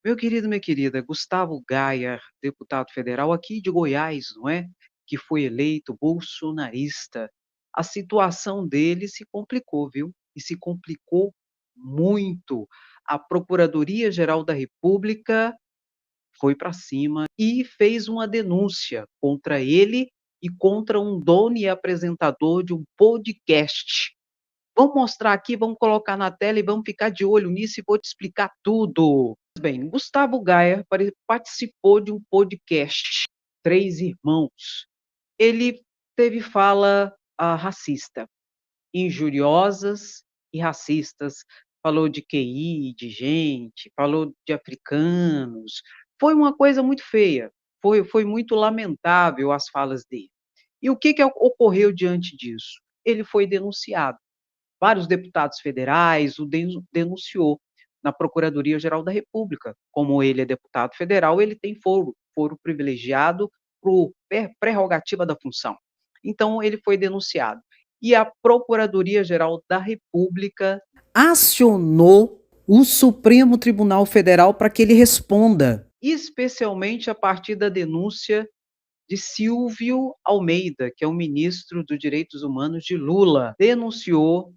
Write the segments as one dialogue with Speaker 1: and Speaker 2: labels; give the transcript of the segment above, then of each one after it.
Speaker 1: Meu querido, minha querida, Gustavo Gaia, deputado federal aqui de Goiás, não é? Que foi eleito bolsonarista. A situação dele se complicou, viu? E se complicou muito. A Procuradoria-Geral da República foi para cima e fez uma denúncia contra ele e contra um dono e apresentador de um podcast. Vamos mostrar aqui, vamos colocar na tela e vamos ficar de olho nisso e vou te explicar tudo. Bem, Gustavo Gaia participou de um podcast, Três Irmãos. Ele teve fala racista, injuriosas e racistas. Falou de QI, de gente, falou de africanos. Foi uma coisa muito feia, foi muito lamentável as falas dele. E o que ocorreu diante disso? Ele foi denunciado. Vários deputados federais o denunciou na Procuradoria-Geral da República. Como ele é deputado federal, ele tem foro privilegiado por prerrogativa da função. Então, ele foi denunciado. E a Procuradoria-Geral da República acionou o Supremo Tribunal Federal para que ele responda, especialmente a partir da denúncia de Silvio Almeida, que é o ministro dos Direitos Humanos de Lula, denunciou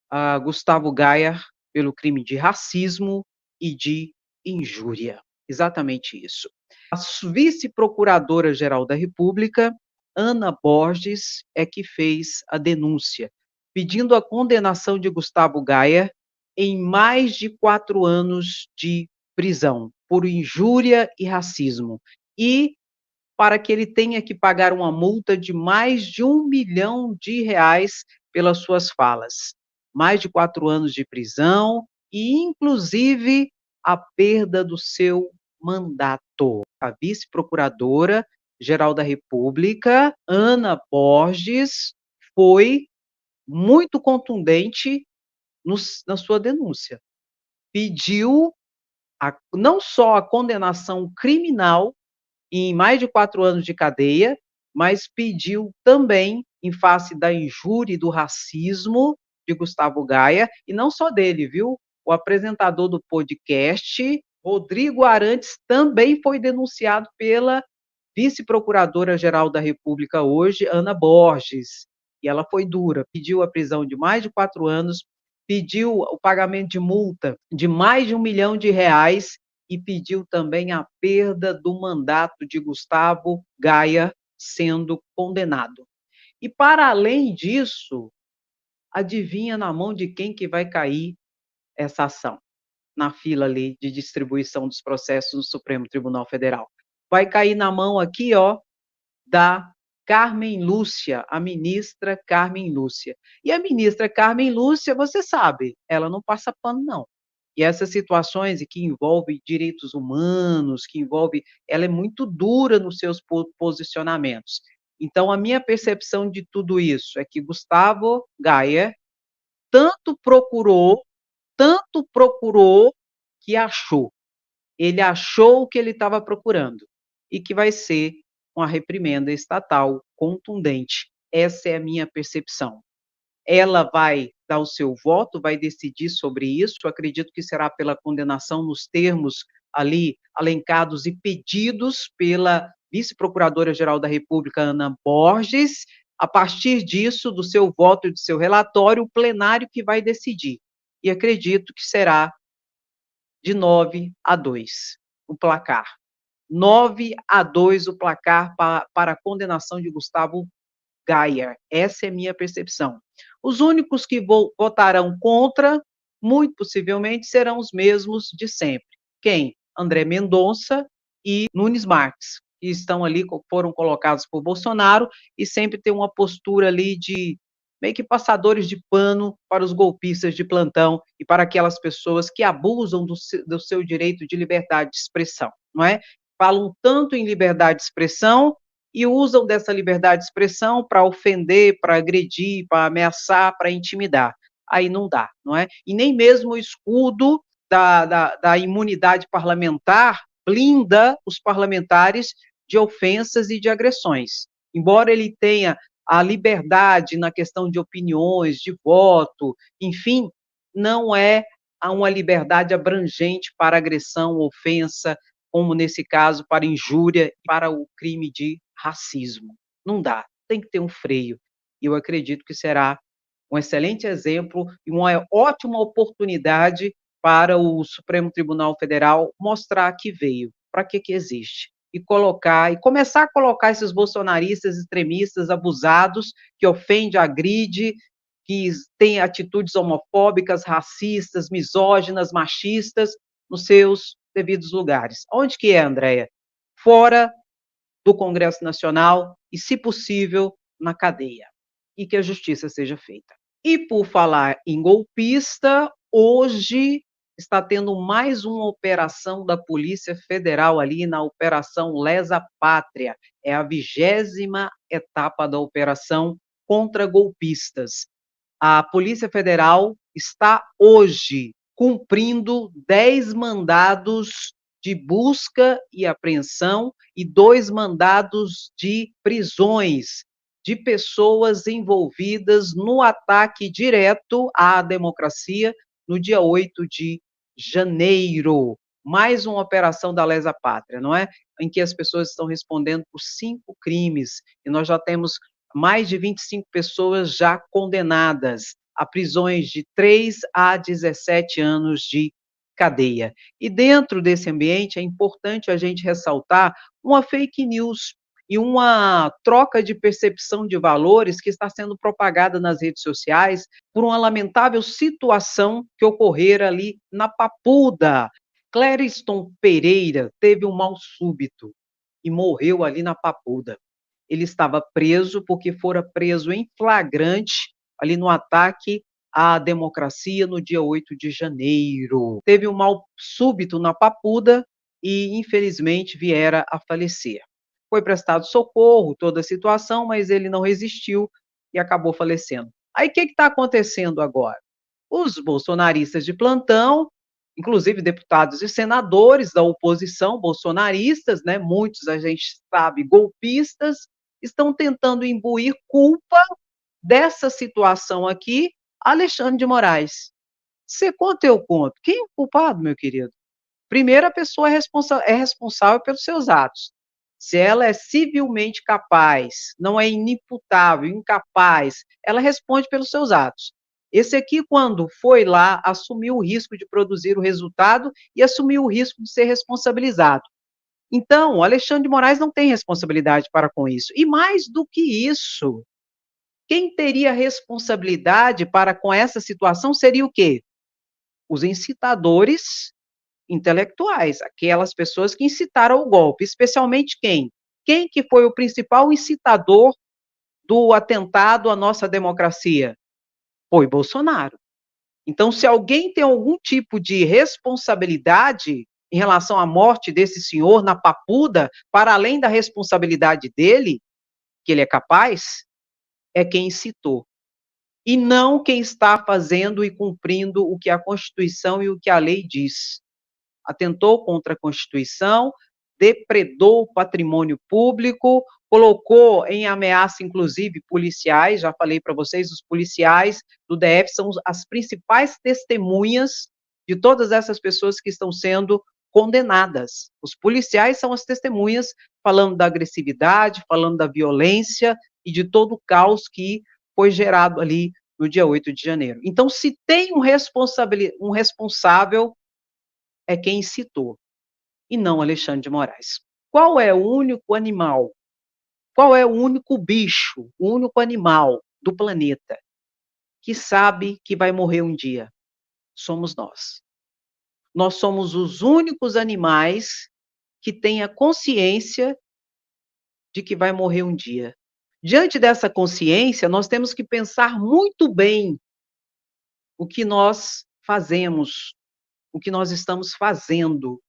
Speaker 1: a Gustavo Gaia pelo crime de racismo e de injúria. Exatamente isso. A vice-procuradora-geral da República, Ana Borges, é que fez a denúncia, pedindo a condenação de Gustavo Gaia em mais de 4 anos de prisão por injúria e racismo, e para que ele tenha que pagar uma multa de mais de R$ 1 milhão pelas suas falas. Mais de 4 anos de prisão e, inclusive, a perda do seu mandato. A vice-procuradora-geral da República, Ana Borges, foi muito contundente na sua denúncia. Pediu não só a condenação criminal em mais de 4 anos de cadeia, mas pediu também, em face da injúria e do racismo de Gustavo Gaia, e não só dele, viu? O apresentador do podcast, Rodrigo Arantes, também foi denunciado pela vice-procuradora-geral da República hoje, Ana Borges, e ela foi dura, pediu a prisão de mais de 4 anos, pediu o pagamento de multa de mais de R$ 1 milhão e pediu também a perda do mandato de Gustavo Gaia sendo condenado. E, para além disso, adivinha na mão de quem que vai cair essa ação? Na fila ali de distribuição dos processos no Supremo Tribunal Federal. Vai cair na mão aqui, ó, da Carmen Lúcia, a ministra Carmen Lúcia. E a ministra Carmen Lúcia, você sabe, ela não passa pano, não. E essas situações que envolvem direitos humanos, ela é muito dura nos seus posicionamentos. Então, a minha percepção de tudo isso é que Gustavo Gaia tanto procurou, que achou. Ele achou o que ele estava procurando e que vai ser uma reprimenda estatal contundente. Essa é a minha percepção. Ela vai dar o seu voto, vai decidir sobre isso. Eu acredito que será pela condenação nos termos ali alencados e pedidos pela vice-procuradora-geral da República, Ana Borges. A partir disso, do seu voto e do seu relatório, o plenário que vai decidir. E acredito que será de 9-2 o placar. 9-2 o placar para a condenação de Gustavo Gaia. Essa é a minha percepção. Os únicos que votarão contra, muito possivelmente, serão os mesmos de sempre. Quem? André Mendonça e Nunes Marques, que estão ali, foram colocados por Bolsonaro, e sempre tem uma postura ali de meio que passadores de pano para os golpistas de plantão e para aquelas pessoas que abusam do seu direito de liberdade de expressão, não é? Falam tanto em liberdade de expressão e usam dessa liberdade de expressão para ofender, para agredir, para ameaçar, para intimidar. Aí não dá, não é? E nem mesmo o escudo da imunidade parlamentar blinda os parlamentares de ofensas e de agressões. Embora ele tenha a liberdade na questão de opiniões, de voto, enfim, não é há uma liberdade abrangente para agressão, ofensa, como nesse caso para injúria, para o crime de racismo. Não dá, tem que ter um freio. E eu acredito que será um excelente exemplo e uma ótima oportunidade para o Supremo Tribunal Federal mostrar que veio, para que que existe. E começar a colocar esses bolsonaristas extremistas abusados, que ofende, agride, que têm atitudes homofóbicas, racistas, misóginas, machistas, nos seus devidos lugares. Onde que é, Andréia? Fora do Congresso Nacional e, se possível, na cadeia. E que a justiça seja feita. E por falar em golpista, hoje está tendo mais uma operação da Polícia Federal ali na Operação Lesa Pátria. É a 20ª etapa da operação contra golpistas. A Polícia Federal está hoje cumprindo 10 mandados de busca e apreensão e 2 mandados de prisões de pessoas envolvidas no ataque direto à democracia no dia 8 de janeiro. Mais uma operação da Lesa Pátria, não é? Em que as pessoas estão respondendo por 5 crimes e nós já temos mais de 25 pessoas já condenadas a prisões de 3 a 17 anos de cadeia. E dentro desse ambiente é importante a gente ressaltar uma fake news e uma troca de percepção de valores que está sendo propagada nas redes sociais por uma lamentável situação que ocorrera ali na Papuda. Clériston Pereira teve um mal súbito e morreu ali na Papuda. Ele estava preso porque fora preso em flagrante ali no ataque à democracia no dia 8 de janeiro. Teve um mal súbito na Papuda e, infelizmente, viera a falecer. Foi prestado socorro, toda a situação, mas ele não resistiu e acabou falecendo. Aí o que está acontecendo agora? Os bolsonaristas de plantão, inclusive deputados e senadores da oposição bolsonaristas, né, muitos a gente sabe golpistas, estão tentando imbuir culpa dessa situação aqui a Alexandre de Moraes. Você conta, eu conto. Quem é o culpado, meu querido? Primeiro, a pessoa é responsável pelos seus atos. Se ela é civilmente capaz, não é inimputável, incapaz, ela responde pelos seus atos. Esse aqui, quando foi lá, assumiu o risco de produzir o resultado e assumiu o risco de ser responsabilizado. Então, o Alexandre de Moraes não tem responsabilidade para com isso. E mais do que isso, quem teria responsabilidade para com essa situação seria o quê? Os incitadores intelectuais, aquelas pessoas que incitaram o golpe, especialmente quem? Quem que foi o principal incitador do atentado à nossa democracia? Foi Bolsonaro. Então, se alguém tem algum tipo de responsabilidade em relação à morte desse senhor na Papuda, para além da responsabilidade dele, que ele é capaz, é quem incitou. E não quem está fazendo e cumprindo o que a Constituição e o que a lei diz. Atentou contra a Constituição, depredou o patrimônio público, colocou em ameaça, inclusive, policiais. Já falei para vocês, os policiais do DF são as principais testemunhas de todas essas pessoas que estão sendo condenadas. Os policiais são as testemunhas falando da agressividade, falando da violência e de todo o caos que foi gerado ali no dia 8 de janeiro. Então, se tem um responsável, é quem incitou, e não Alexandre de Moraes. Qual é o único animal, qual é o único bicho, o único animal do planeta que sabe que vai morrer um dia? Somos nós. Nós somos os únicos animais que têm a consciência de que vai morrer um dia. Diante dessa consciência, nós temos que pensar muito bem o que nós fazemos, o que nós estamos fazendo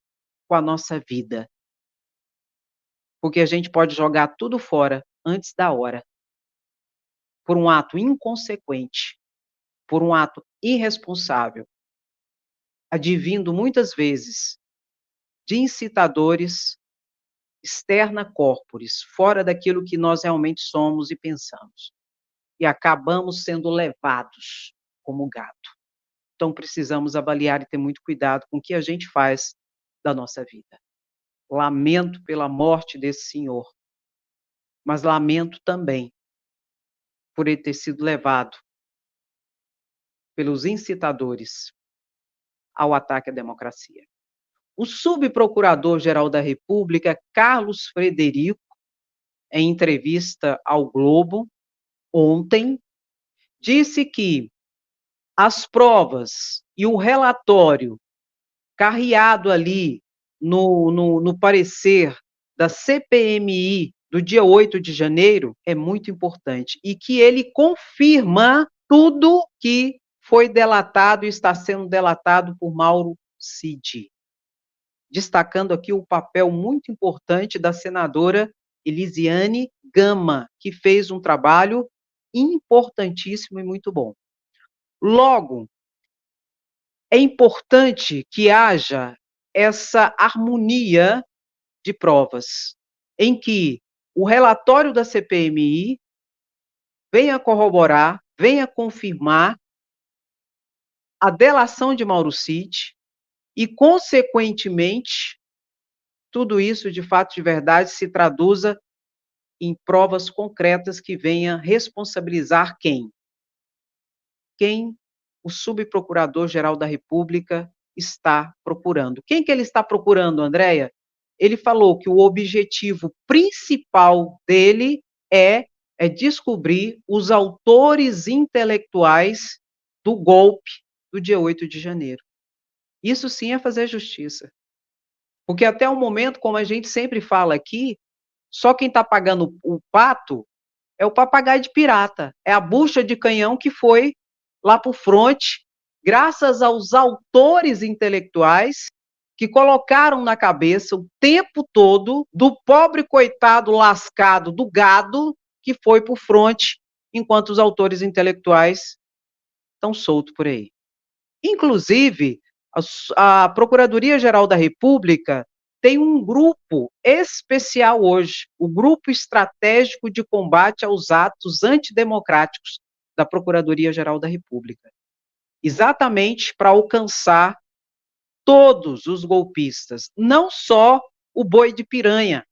Speaker 1: com a nossa vida. Porque a gente pode jogar tudo fora antes da hora, por um ato inconsequente, por um ato irresponsável, advindo muitas vezes de incitadores externa corporis, fora daquilo que nós realmente somos e pensamos. E acabamos sendo levados como gato. Então precisamos avaliar e ter muito cuidado com o que a gente faz da nossa vida. Lamento pela morte desse senhor, mas lamento também por ele ter sido levado pelos incitadores ao ataque à democracia. O subprocurador-geral da República, Carlos Frederico, em entrevista ao Globo, ontem, disse que as provas e o relatório carreado ali no parecer da CPMI do dia 8 de janeiro é muito importante e que ele confirma tudo que foi delatado e está sendo delatado por Mauro Cid. Destacando aqui o papel muito importante da senadora Elisiane Gama, que fez um trabalho importantíssimo e muito bom. Logo, é importante que haja essa harmonia de provas, em que o relatório da CPMI venha corroborar, venha confirmar a delação de Mauro Cid e, consequentemente, tudo isso, de fato, de verdade, se traduza em provas concretas que venha responsabilizar quem? Quem o subprocurador-geral da República está procurando. Quem que ele está procurando, Andréia? Ele falou que o objetivo principal dele é descobrir os autores intelectuais do golpe do dia 8 de janeiro. Isso sim é fazer justiça. Porque até o momento, como a gente sempre fala aqui, só quem está pagando o pato é o papagaio de pirata, é a bucha de canhão que foi lá para o fronte, graças aos autores intelectuais que colocaram na cabeça o tempo todo do pobre coitado lascado do gado que foi para o fronte, enquanto os autores intelectuais estão soltos por aí. Inclusive, a Procuradoria-Geral da República tem um grupo especial hoje, o Grupo Estratégico de Combate aos Atos Antidemocráticos da Procuradoria-Geral da República, exatamente para alcançar todos os golpistas, não só o boi de piranha,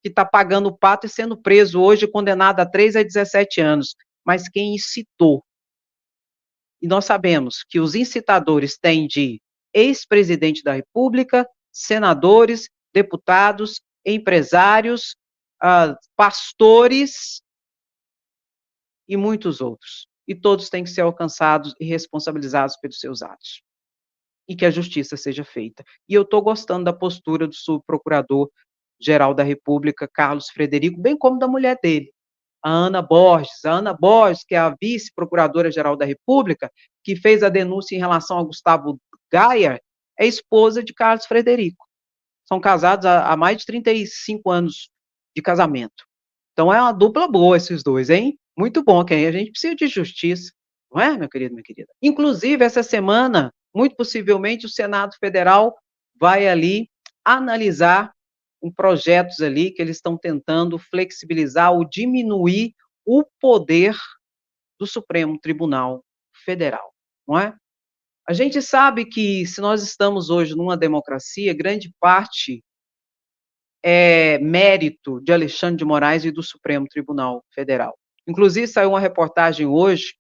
Speaker 1: que está pagando o pato e sendo preso hoje, condenado a 3 a 17 anos, mas quem incitou. E nós sabemos que os incitadores têm de ex-presidente da República, senadores, deputados, empresários, pastores e muitos outros. E todos têm que ser alcançados e responsabilizados pelos seus atos. E que a justiça seja feita. E eu estou gostando da postura do subprocurador-geral da República, Carlos Frederico, bem como da mulher dele, a Ana Borges, que é a vice-procuradora-geral da República, que fez a denúncia em relação a Gustavo Gaia, é esposa de Carlos Frederico. São casados há mais de 35 anos de casamento. Então é uma dupla boa esses dois, hein? Muito bom, que a gente precisa de justiça, não é, meu querido, minha querida? Inclusive, essa semana, muito possivelmente, o Senado Federal vai ali analisar projetos ali que eles estão tentando flexibilizar ou diminuir o poder do Supremo Tribunal Federal, não é? A gente sabe que se nós estamos hoje numa democracia, grande parte é mérito de Alexandre de Moraes e do Supremo Tribunal Federal. Inclusive, saiu uma reportagem hoje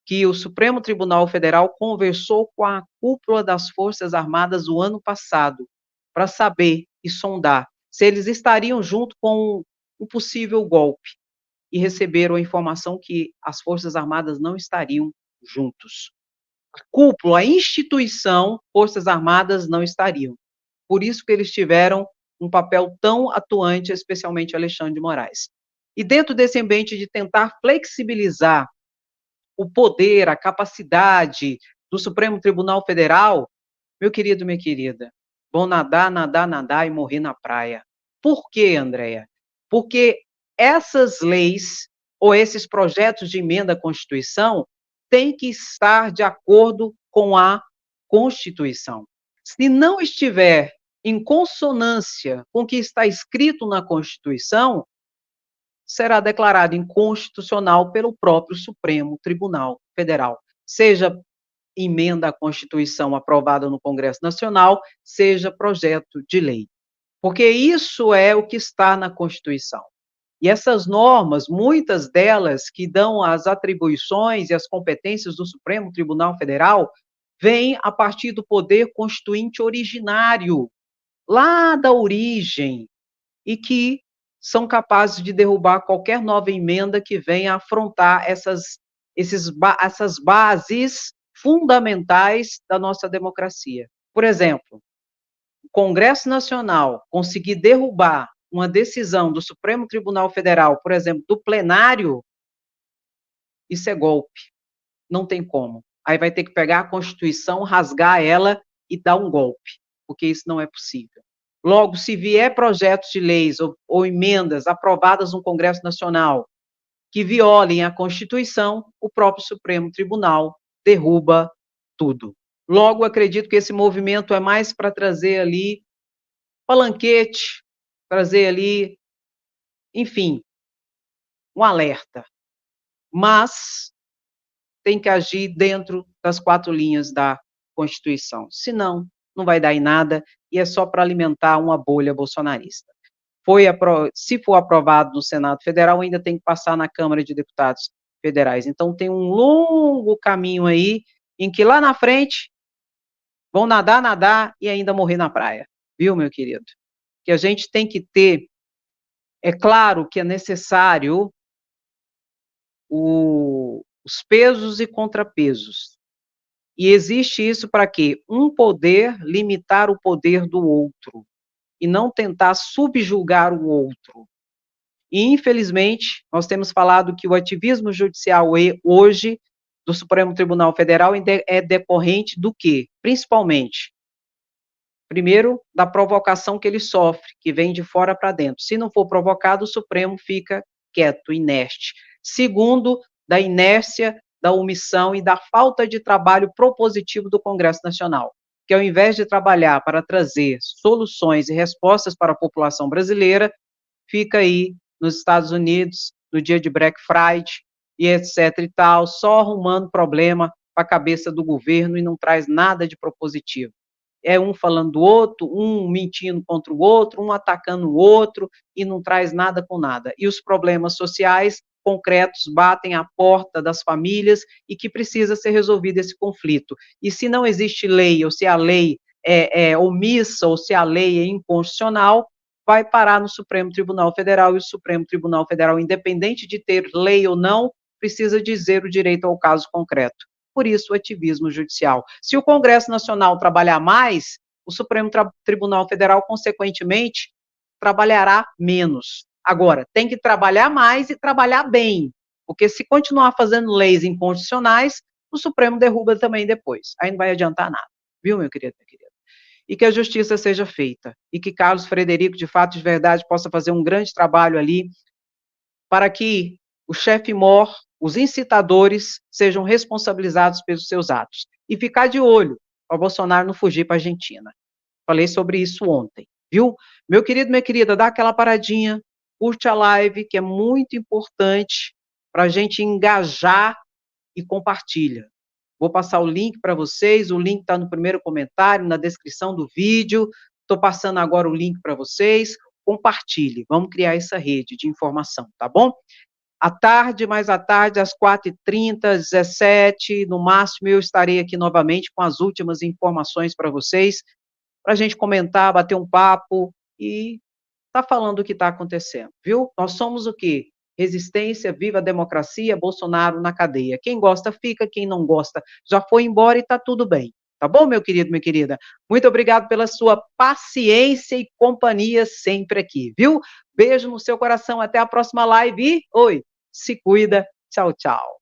Speaker 1: que o Supremo Tribunal Federal conversou com a cúpula das Forças Armadas o ano passado para saber e sondar se eles estariam junto com um possível golpe e receberam a informação que as Forças Armadas não estariam juntos. A cúpula, a instituição, Forças Armadas não estariam. Por isso que eles tiveram um papel tão atuante, especialmente Alexandre de Moraes. E dentro desse ambiente de tentar flexibilizar o poder, a capacidade do Supremo Tribunal Federal, meu querido, minha querida, vão nadar, nadar, nadar e morrer na praia. Por quê, Andréia? Porque essas leis ou esses projetos de emenda à Constituição têm que estar de acordo com a Constituição. Se não estiver em consonância com o que está escrito na Constituição, será declarado inconstitucional pelo próprio Supremo Tribunal Federal, seja emenda à Constituição aprovada no Congresso Nacional seja projeto de lei, porque isso é o que está na Constituição. E essas normas, muitas delas que dão as atribuições e as competências do Supremo Tribunal Federal, vêm a partir do poder constituinte originário, lá da origem, e que são capazes de derrubar qualquer nova emenda que venha afrontar essas bases fundamentais da nossa democracia. Por exemplo, o Congresso Nacional conseguir derrubar uma decisão do Supremo Tribunal Federal, por exemplo, do plenário, isso é golpe, não tem como. Aí vai ter que pegar a Constituição, rasgar ela e dar um golpe, porque isso não é possível. Logo, se vier projetos de leis ou emendas aprovadas no Congresso Nacional que violem a Constituição, o próprio Supremo Tribunal derruba tudo. Logo, acredito que esse movimento é mais para trazer ali palanquete, trazer ali, enfim, um alerta. Mas tem que agir dentro das 4 linhas da Constituição. Senão, não vai dar em nada e é só para alimentar uma bolha bolsonarista. Se for aprovado no Senado Federal, ainda tem que passar na Câmara de Deputados Federais. Então, tem um longo caminho aí, em que lá na frente vão nadar, nadar e ainda morrer na praia. Viu, meu querido? Que a gente tem que ter, é claro que é necessário os pesos e contrapesos. E existe isso para quê? Um poder limitar o poder do outro e não tentar subjugar o outro. E, infelizmente, nós temos falado que o ativismo judicial hoje do Supremo Tribunal Federal é decorrente do quê? Principalmente, primeiro, da provocação que ele sofre, que vem de fora para dentro. Se não for provocado, o Supremo fica quieto, inerte. Segundo, da inércia, da omissão e da falta de trabalho propositivo do Congresso Nacional, que ao invés de trabalhar para trazer soluções e respostas para a população brasileira, fica aí nos Estados Unidos, no dia de Black Friday, e etc e tal, só arrumando problema para a cabeça do governo e não traz nada de propositivo. É um falando do outro, um mentindo contra o outro, um atacando o outro, e não traz nada com nada. E os problemas sociais concretos batem à porta das famílias e que precisa ser resolvido esse conflito. E se não existe lei, ou se a lei é omissa, ou se a lei é inconstitucional, vai parar no Supremo Tribunal Federal, e o Supremo Tribunal Federal, independente de ter lei ou não, precisa dizer o direito ao caso concreto. Por isso, o ativismo judicial. Se o Congresso Nacional trabalhar mais, o Supremo Tribunal Federal, consequentemente, trabalhará menos. Agora, tem que trabalhar mais e trabalhar bem, porque se continuar fazendo leis inconstitucionais, o Supremo derruba também depois. Aí não vai adiantar nada. Viu, meu querido, minha querida? E que a justiça seja feita, e que Carlos Frederico, de fato e de verdade, possa fazer um grande trabalho ali, para que o chefe mor, os incitadores, sejam responsabilizados pelos seus atos. E ficar de olho, para Bolsonaro não fugir para a Argentina. Falei sobre isso ontem, viu? Meu querido, minha querida, dá aquela paradinha, curte a live, que é muito importante para a gente engajar e compartilha. Vou passar o link para vocês, o link está no primeiro comentário, na descrição do vídeo. Estou passando agora o link para vocês. Compartilhe, vamos criar essa rede de informação, tá bom? À tarde, mais à tarde, às 4h30, 17, no máximo, eu estarei aqui novamente com as últimas informações para vocês, para a gente comentar, bater um papo e tá falando o que está acontecendo, viu? Nós somos o quê? Resistência, viva a democracia, Bolsonaro na cadeia. Quem gosta fica, quem não gosta já foi embora e tá tudo bem. Tá bom, meu querido, minha querida? Muito obrigado pela sua paciência e companhia sempre aqui, viu? Beijo no seu coração, até a próxima live e, oi, se cuida, tchau, tchau.